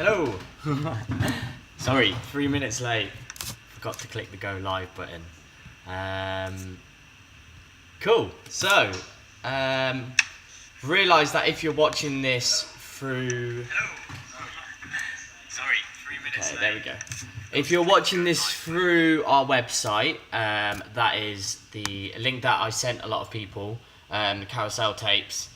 Hello. Sorry, 3 minutes late. Forgot to click the go live button. Cool. So, realised that if you're watching this through... Sorry, 3 minutes Okay, late. there we go. If you're watching this through our website, that is the link that I sent a lot of people, the carousel tapes.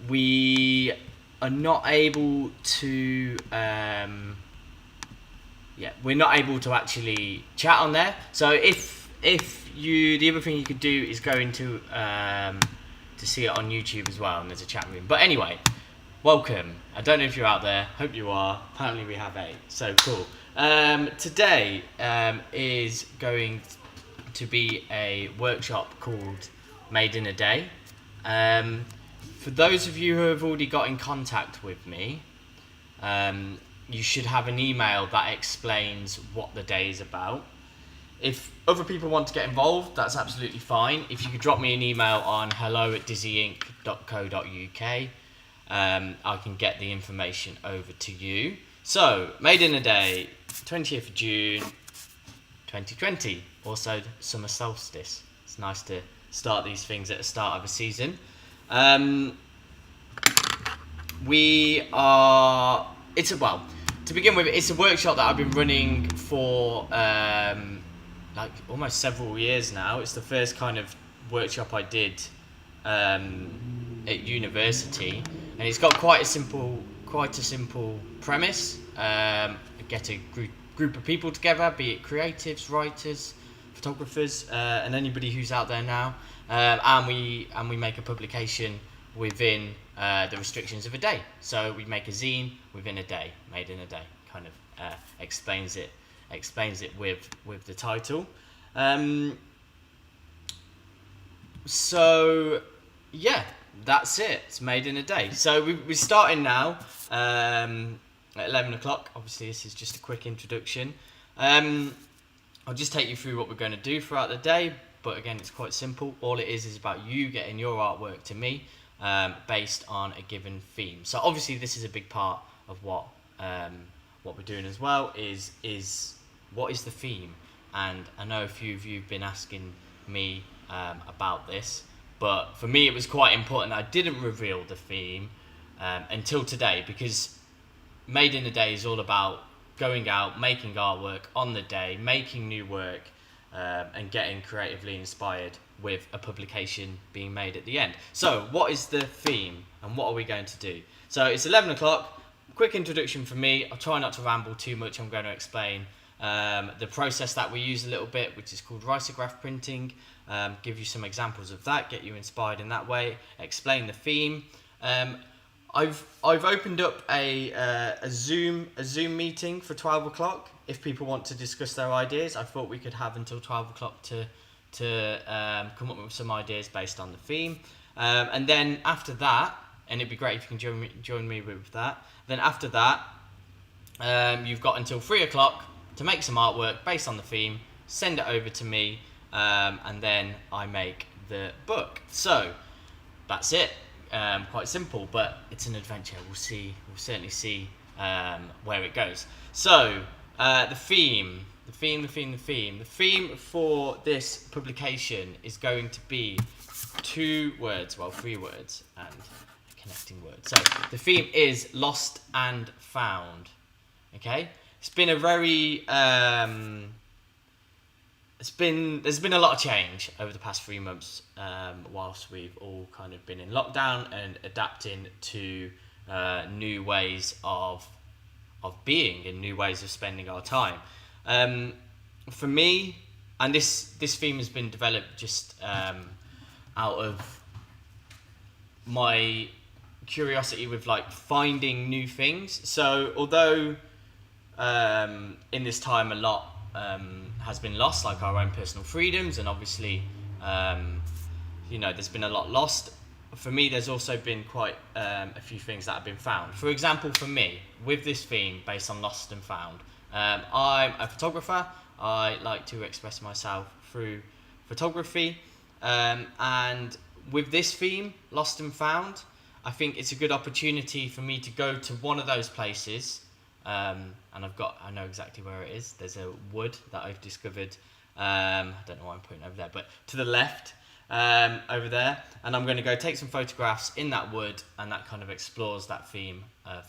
We are not able to, we're not able to actually chat on there. So if you, the other thing you could do is go into to see it on YouTube as well, and there's a chat room. But anyway, welcome. I don't know if you're out there. Hope you are. Apparently we have 8. So cool. Today is going to be a workshop called Made in a Day. For those of you who have already got in contact with me, you should have an email that explains what the day is about. If other people want to get involved, that's absolutely fine. If you could drop me an email on hello@dizzyinc.co.uk, I can get the information over to you. So, Made in a Day, 20th of June, 2020. Also, summer solstice. It's nice to start these things at the start of a season. To begin with, it's a workshop that I've been running for like almost several years now. It's the first kind of workshop I did at university, and it's got quite a simple premise. Get a group of people together, be it creatives, writers, photographers, and anybody who's out there now, and we make a publication within the restrictions of a day. So we make a zine within a day, made in a day. Kind of explains it with the title. So yeah, that's it. It's made in a day. So we're starting now at 11 o'clock. Obviously, this is just a quick introduction. I'll just take you through what we're going to do throughout the day. But again, it's quite simple. All it is about you getting your artwork to me based on a given theme. So obviously, this is a big part of what we're doing as well. Is what is the theme? And I know a few of you have been asking me about this, but for me, it was quite important. I didn't reveal the theme until today, because Made in a Day is all about going out, making artwork on the day, making new work, and getting creatively inspired with a publication being made at the end. So what is the theme and what are we going to do? So it's 11 o'clock, quick introduction from me. I'll try not to ramble too much. I'm going to explain the process that we use a little bit, which is called risograph printing, give you some examples of that, get you inspired in that way, explain the theme. I've opened up a Zoom meeting for 12 o'clock. If people want to discuss their ideas, I thought we could have until 12 o'clock to come up with some ideas based on the theme. And then after that, and it'd be great if you can join me with that. Then after that, you've got until 3 o'clock to make some artwork based on the theme, send it over to me, and then I make the book. So that's it. Quite simple, but it's an adventure. We'll certainly see where it goes. So the theme for this publication is going to be 3 words and a connecting word. So the theme is lost and found. Okay, it's been a very there's been a lot of change over the past 3 months, whilst we've all kind of been in lockdown and adapting to new ways of being and new ways of spending our time. For me, and this theme has been developed just out of my curiosity with like finding new things. So although in this time a lot has been lost, like our own personal freedoms, and obviously there's been a lot lost. For me, there's also been quite a few things that have been found. For example, for me, with this theme based on lost and found, I'm a photographer. I like to express myself through photography, and with this theme, lost and found, I think it's a good opportunity for me to go to one of those places, and I know exactly where it is. There's a wood that I've discovered. I don't know why I'm pointing over there, but to the left, over there, and I'm going to go take some photographs in that wood, and that kind of explores that theme of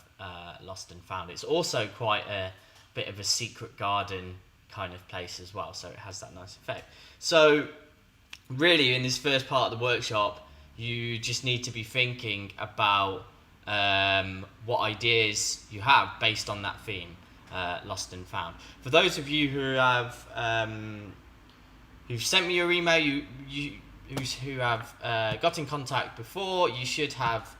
lost and found. It's also quite a bit of a secret garden kind of place as well, so it has that nice effect. So really, in this first part of the workshop, you just need to be thinking about what ideas you have based on that theme, lost and found. For those of you who have who've sent me your email, who have got in contact before, you should have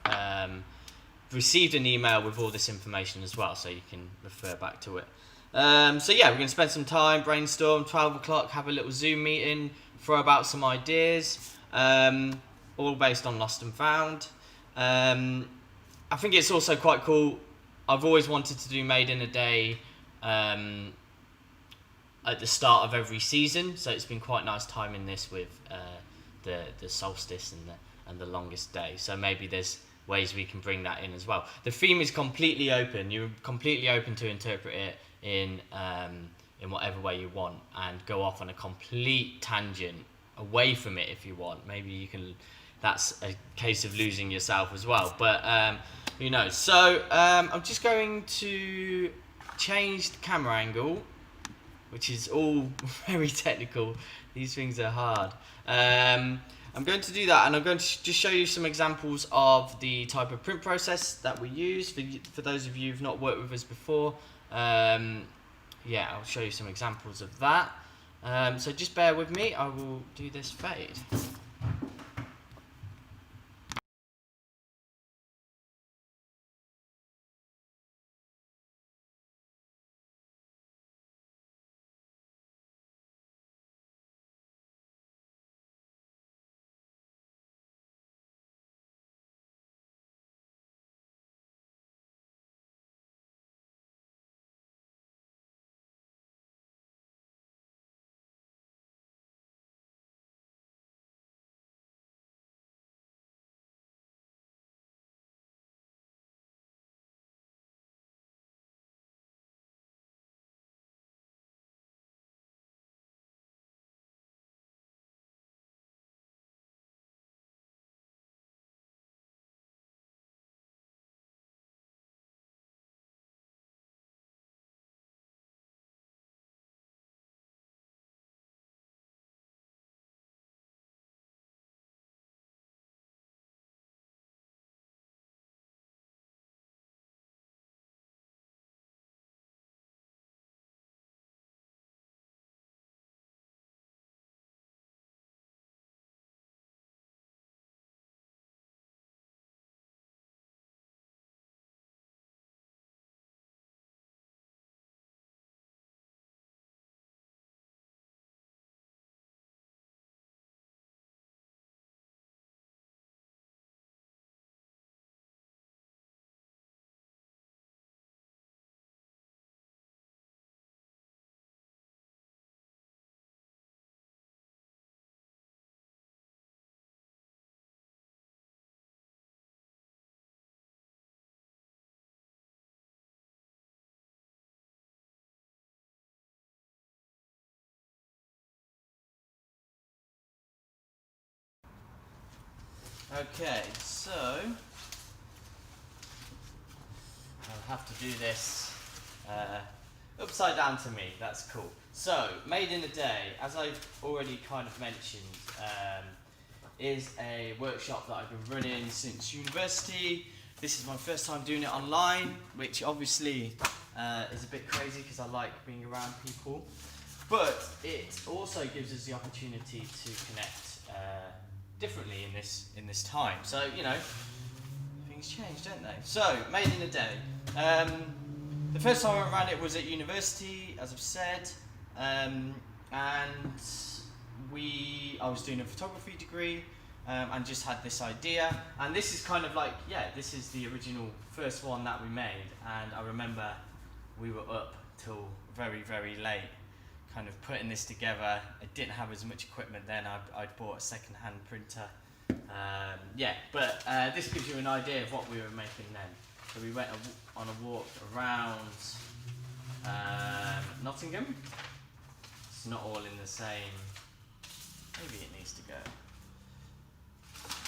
received an email with all this information as well, so you can refer back to it. So yeah, we're going to spend some time, brainstorm, 12 o'clock, have a little Zoom meeting, throw about some ideas, all based on lost and found. I think it's also quite cool. I've always wanted to do Made in a Day at the start of every season, so it's been quite nice timing this with the solstice and the longest day. So maybe there's ways we can bring that in as well. The theme is completely open. You're completely open to interpret it in whatever way you want, and go off on a complete tangent away from it if you want. Maybe you can. That's a case of losing yourself as well. But who knows? So I'm just going to change the camera angle, which is all very technical. These things are hard. I'm going to do that, and I'm going to just show you some examples of the type of print process that we use. For those of you who've not worked with us before, yeah, I'll show you some examples of that. So just bear with me, I will do this fade. Okay, so I'll have to do this upside down to me. That's cool. So, Made in a Day, as I've already kind of mentioned, is a workshop that I've been running since university. This is my first time doing it online, which obviously is a bit crazy because I like being around people. But it also gives us the opportunity to connect differently in this time. So, you know, things change, don't they? So, Made in a Day. The first time I ran it was at university, as I've said, and I was doing a photography degree, and just had this idea. And this is kind of like, yeah, this is the original first one that we made. And I remember we were up till very, very late, kind of putting this together. I didn't have as much equipment then. I'd bought a second-hand printer, Yeah, but this gives you an idea of what we were making then. So we went on a walk around Nottingham. It's not all in the same. Maybe it needs to go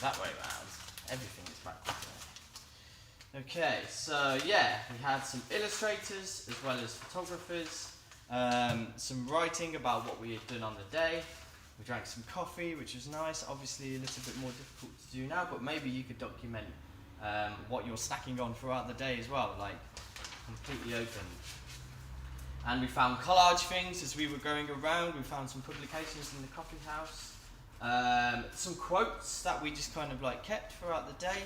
that way round. Everything is backwards there. Okay, so yeah, we had some illustrators as well as photographers, some writing about what we had done on the day. We drank some coffee, which was nice. Obviously a little bit more difficult to do now, but maybe you could document what you're snacking on throughout the day as well, like completely open. And we found collage things as we were going around. We found some publications in the coffee house, some quotes that we just kind of like kept throughout the day.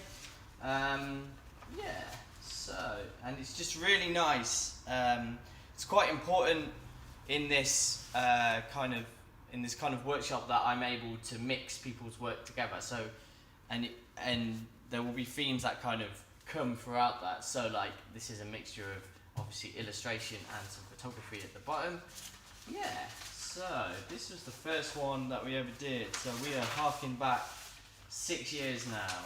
Yeah, so, and it's just really nice. It's quite important in this kind of workshop that I'm able to mix people's work together. So, and there will be themes that kind of come throughout that. So, like, this is a mixture of obviously illustration and some photography at the bottom. Yeah. So this was the first one that we ever did. So we are harking back 6 years now.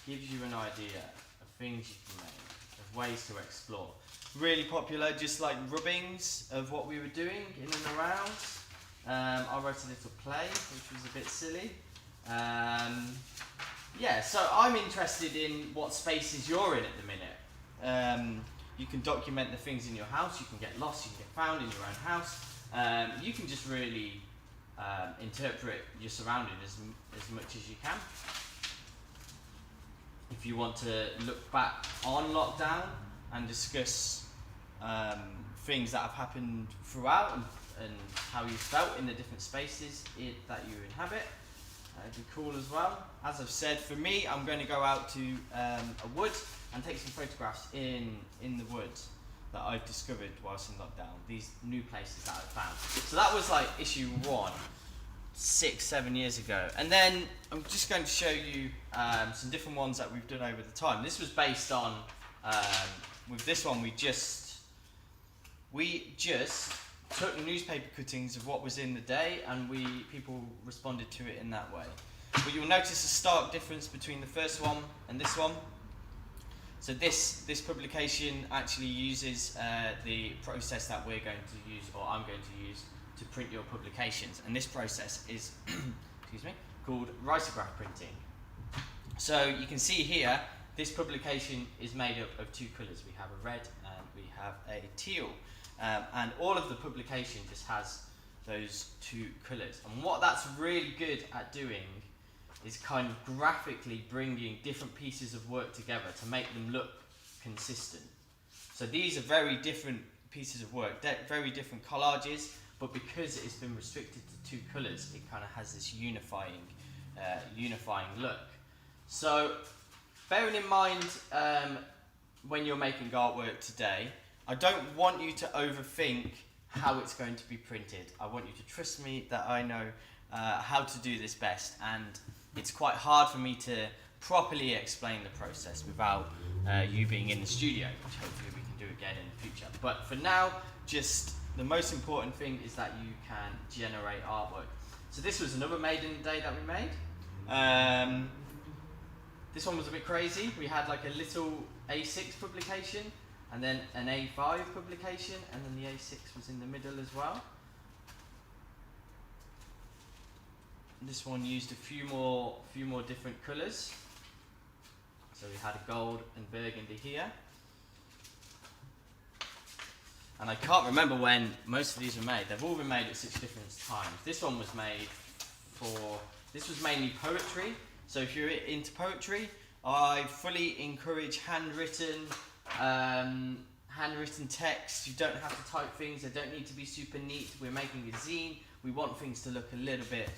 Gives you an idea of things you can make, of ways to explore. Really popular, just like rubbings of what we were doing in and around. I wrote a little play, which was a bit silly. Yeah, so I'm interested in what spaces you're in at the minute. You can document the things in your house, you can get lost, you can get found in your own house. You can just really interpret your surroundings as much as you can. If you want to look back on lockdown and discuss things that have happened throughout and how you felt in the different spaces that you inhabit, it'd be cool as well. As I've said, for me, I'm going to go out to a wood and take some photographs in the woods that I've discovered whilst in lockdown. These new places that I've found. So that was like issue 1, 6-7 years ago. And then I'm just going to show you some different ones that we've done over the time. This was based on, with this one, we just took newspaper cuttings of what was in the day, and people responded to it in that way. But you'll notice a stark difference between the first one and this one. So this publication actually uses the process that we're going to use, or I'm going to use, to print your publications. And this process is excuse me, called risograph printing. So you can see here, this publication is made up of 2 colours. We have a red and we have a teal. And all of the publication just has those 2 colours. And what that's really good at doing is kind of graphically bringing different pieces of work together to make them look consistent. So these are very different pieces of work, very different collages, but because it's been restricted to 2 colours, it kind of has this unifying look. So bearing in mind when you're making artwork today, I don't want you to overthink how it's going to be printed. I want you to trust me that I know how to do this best, and it's quite hard for me to properly explain the process without you being in the studio, which hopefully we can do again in the future. But for now, just the most important thing is that you can generate artwork. So this was another made in the day that we made. This one was a bit crazy. We had like a little A6 publication, and then an A5 publication, and then the A6 was in the middle as well. This one used a few more different colours. So we had a gold and burgundy here. And I can't remember when most of these were made. They've all been made at such different times. This one was made this was mainly poetry. So if you're into poetry, I fully encourage handwritten text. You don't have to type things. They don't need to be super neat. We're making a zine. We want things to look a little bit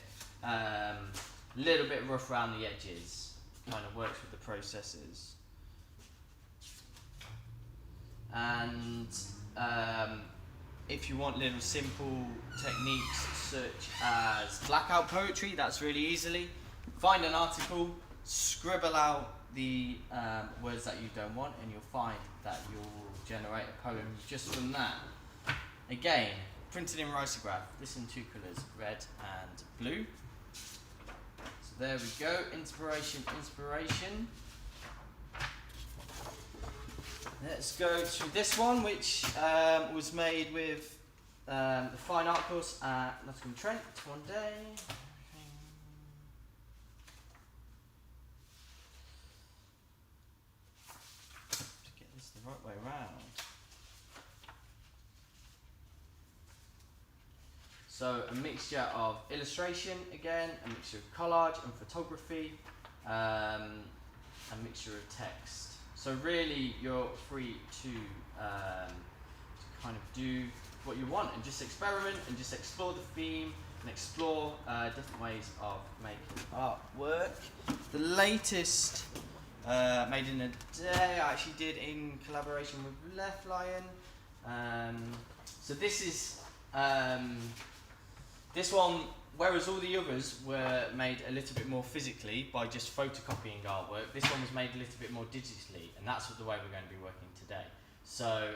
rough around the edges. Kind of works with the processes. And if you want little simple techniques such as blackout poetry, that's really easily. Find an article, scribble out the words that you don't want, and you'll find that you'll generate a poem just from that. Again, printed in risograph, this in 2 colours, red and blue. there we go. Inspiration. Let's go to this one, which was made with the Fine Art course at Nottingham Trent one day. To get this the right way around. So a mixture of illustration again, a mixture of collage and photography, a mixture of text. So really you're free to kind of do what you want and just experiment and just explore the theme and explore different ways of making artwork. The latest made in a day I actually did in collaboration with Left Lion. So this is this one, whereas all the others were made a little bit more physically by just photocopying artwork, this one was made a little bit more digitally, and that's the way we're going to be working today. So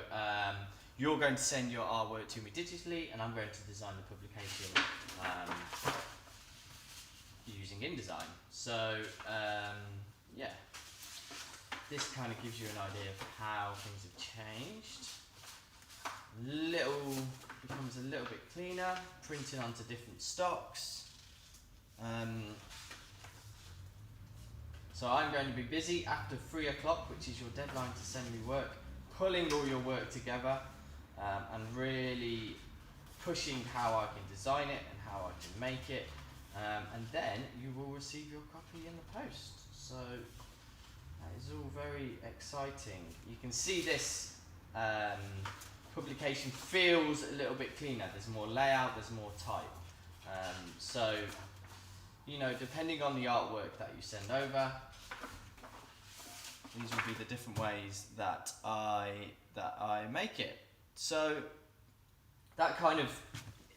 you're going to send your artwork to me digitally, and I'm going to design the publication using InDesign. So yeah, this kind of gives you an idea of how things have changed. Becomes a little bit cleaner, printed onto different stocks. So I'm going to be busy after 3 o'clock, which is your deadline to send me work, pulling all your work together and really pushing how I can design it and how I can make it, and then you will receive your copy in the post. So that is all very exciting. You can see this publication feels a little bit cleaner. There's more layout, there's more type. So, you know, depending on the artwork that you send over, these will be the different ways that I make it. So that kind of,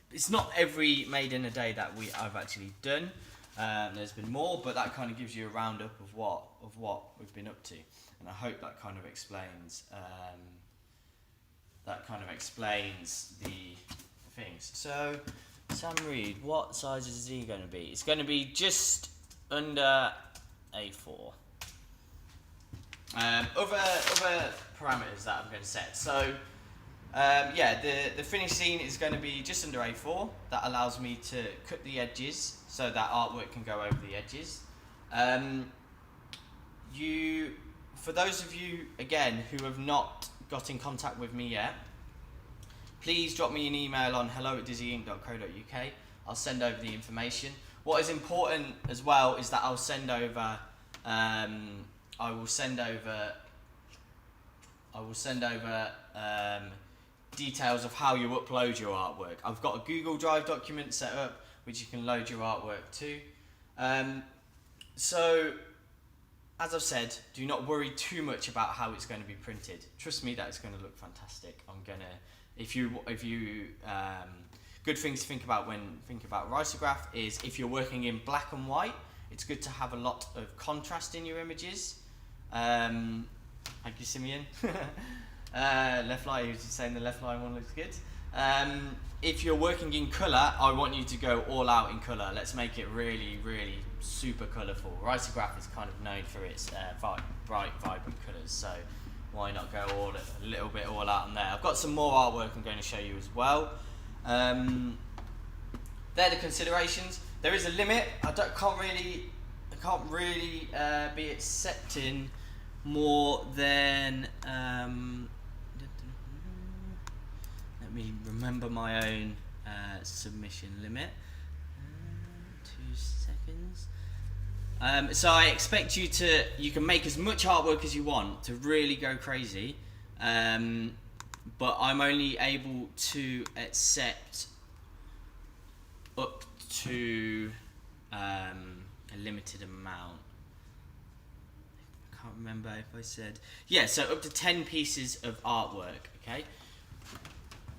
it's not every made in a day that I've actually done. There's been more, but that kind of gives you a roundup of what we've been up to, and I hope that kind of explains. The things. So, Sam Reed, what size is he going to be? It's going to be just under A4. Other parameters that I'm going to set. So, yeah, the finish scene is going to be just under A4. That allows me to cut the edges so that artwork can go over the edges. For those of you, again, who have not got in contact with me yet, please drop me an email on hello@dizzyinc.co.uk. I'll send over the information. What is important as well is that I will send over details of how you upload your artwork. I've got a Google Drive document set up which you can load your artwork to. So, as I've said, do not worry too much about how it's going to be printed. Trust me that it's going to look fantastic. Good things to think about when thinking about risograph is if you're working in black and white, it's good to have a lot of contrast in your images. Thank you, Simeon. Left line, who's saying the left line one looks good. If you're working in colour, I want you to go all out in colour. Let's make it really, really super colourful. Risograph is kind of known for its bright, vibrant colours, so why not go a little bit all out on there. I've got some more artwork I'm going to show you as well. They're the considerations. There is a limit. I can't really be accepting more than. Let me remember my own submission limit. 2 seconds. So I expect you can make as much artwork as you want to really go crazy, but I'm only able to accept up to a limited amount. I can't remember if I said, yeah, so up to 10 pieces of artwork, okay?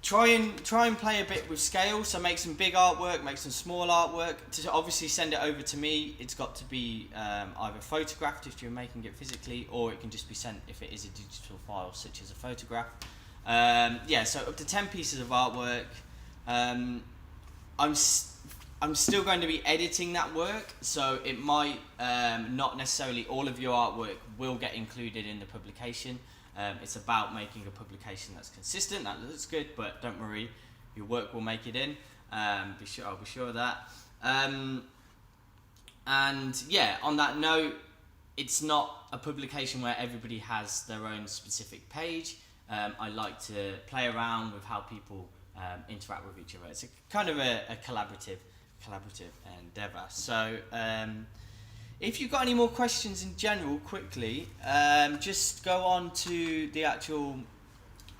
Try and play a bit with scale, so make some big artwork, make some small artwork. To obviously send it over to me, it's got to be either photographed if you're making it physically, or it can just be sent if it is a digital file, such as a photograph. Yeah, so up to 10 pieces of artwork. I'm still going to be editing that work, so it might not necessarily all of your artwork will get included in the publication. It's about making a publication that's consistent, that looks good, but don't worry, your work will make it in. I'll be sure of that. And yeah, on that note, it's not a publication where everybody has their own specific page. I like to play around with how people interact with each other. It's a kind of a collaborative endeavour. So if you've got any more questions in general, quickly, just go on to the actual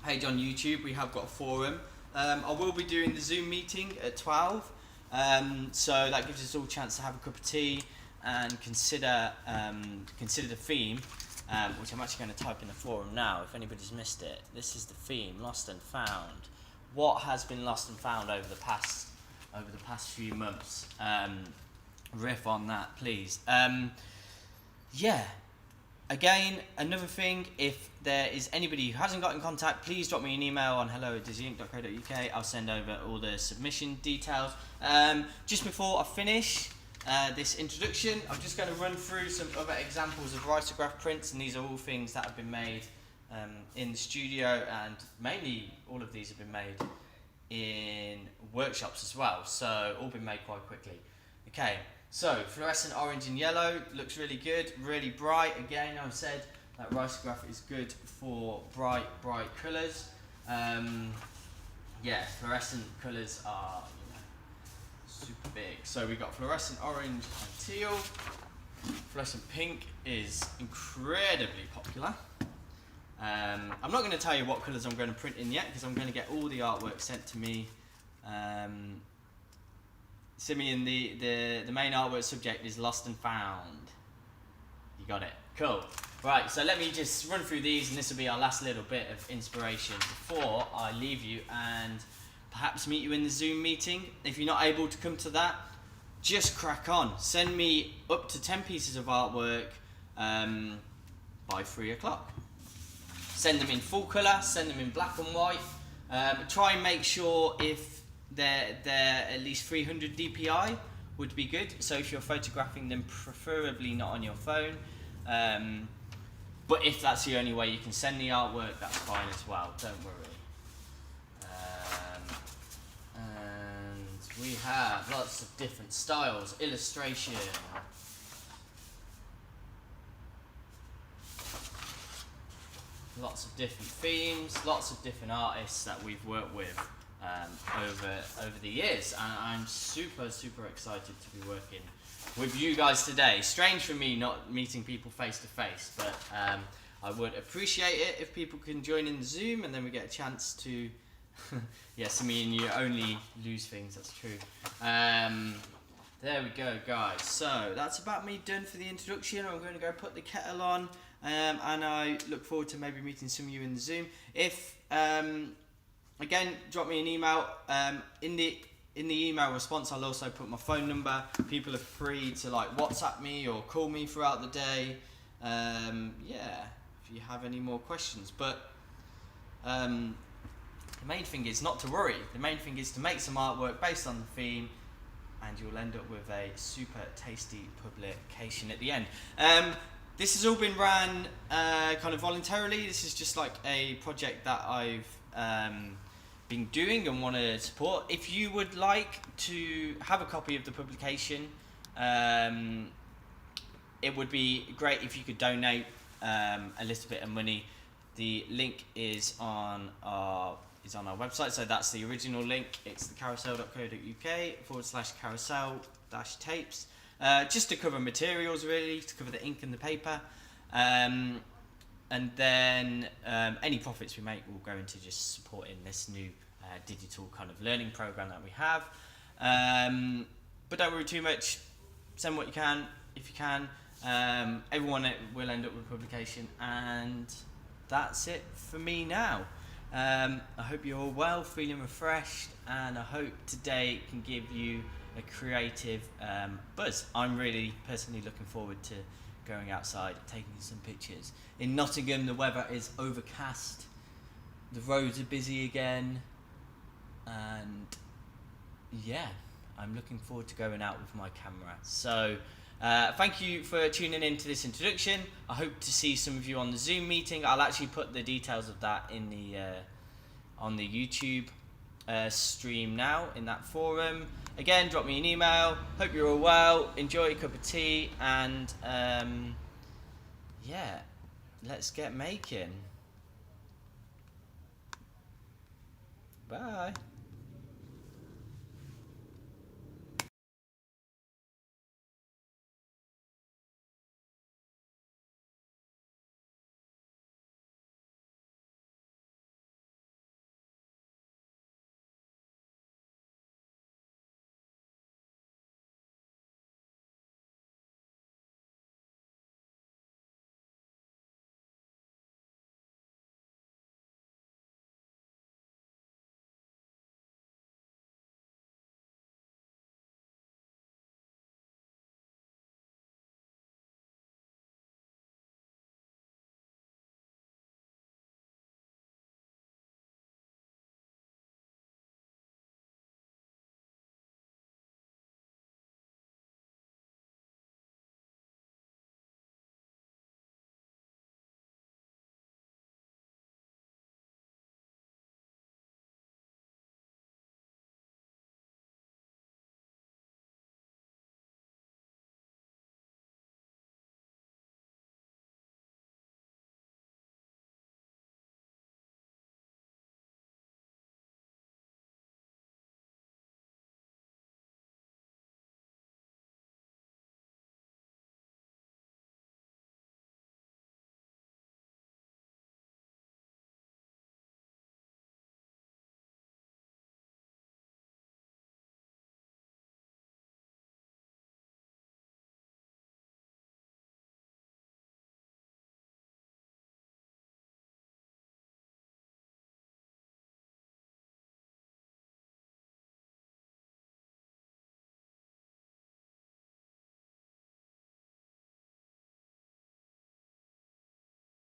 page on YouTube. We have got a forum. I will be doing the Zoom meeting at 12, so that gives us all a chance to have a cup of tea and consider the theme, which I'm actually going to type in the forum now if anybody's missed it. This is the theme, lost and found. What has been lost and found over the past few months? Riff on that, please. Yeah. Again, another thing, if there is anybody who hasn't got in contact, please drop me an email on hello@dizzyinc.co.uk. I'll send over all the submission details. Just before I finish this introduction, I'm just going to run through some other examples of risograph prints, and these are all things that have been made in the studio, and mainly all of these have been made in workshops as well, so all been made quite quickly. Okay. So, fluorescent orange and yellow looks really good, really bright. Again, I've said that risograph is good for bright colours. Yeah, fluorescent colours are super big. So we've got fluorescent orange and teal. Fluorescent pink is incredibly popular. I'm not going to tell you what colours I'm going to print in yet, because I'm going to get all the artwork sent to me. Simeon, the main artwork subject is lost and found. You got it. Cool. Right, so let me just run through these, and this will be our last little bit of inspiration before I leave you and perhaps meet you in the Zoom meeting. If you're not able to come to that, just crack on. Send me up to 10 pieces of artwork by 3 o'clock. Send them in full colour, send them in black and white. Try and make sure if they're at least 300 dpi would be good. So if you're photographing them, preferably not on your phone. But if that's the only way you can send the artwork, that's fine as well. Don't worry. And we have lots of different styles, illustration. Lots of different themes, lots of different artists that we've worked with over the years, and I'm super excited to be working with you guys today. Strange for me not meeting people face to face, but I would appreciate it if people can join in the Zoom, and then we get a chance to yes, I mean, you only lose things, that's true. There we go, guys. So that's about me done for the introduction. I'm going to go put the kettle on, and I look forward to maybe meeting some of you in the Zoom. If again, drop me an email. In the email response, I'll also put my phone number. People are free to like WhatsApp me or call me throughout the day. Yeah, if you have any more questions. But the main thing is not to worry. The main thing is to make some artwork based on the theme, and you'll end up with a super tasty publication at the end. This has all been ran kind of voluntarily. This is just like a project that I've been doing and want to support. If you would like to have a copy of the publication, it would be great if you could donate a little bit of money. The link is on our website, so that's the original link. It's thecarousel.co.uk/carousel-tapes, just to cover materials, really, to cover the ink and the paper. And then any profits we make will go into just supporting this new digital kind of learning program that we have. But don't worry too much. Send what you can, if you can. Everyone will end up with publication, and that's it for me now. I hope you're all well, feeling refreshed, and I hope today can give you a creative buzz. I'm really personally looking forward to going outside, taking some pictures. In Nottingham, the weather is overcast, the roads are busy again, and yeah, I'm looking forward to going out with my camera. So thank you for tuning in to this introduction. I hope to see some of you on the Zoom meeting. I'll actually put the details of that in the on the YouTube stream now, in that forum. Again, drop me an email. Hope you're all well. Enjoy a cup of tea, and yeah, let's get making. Bye.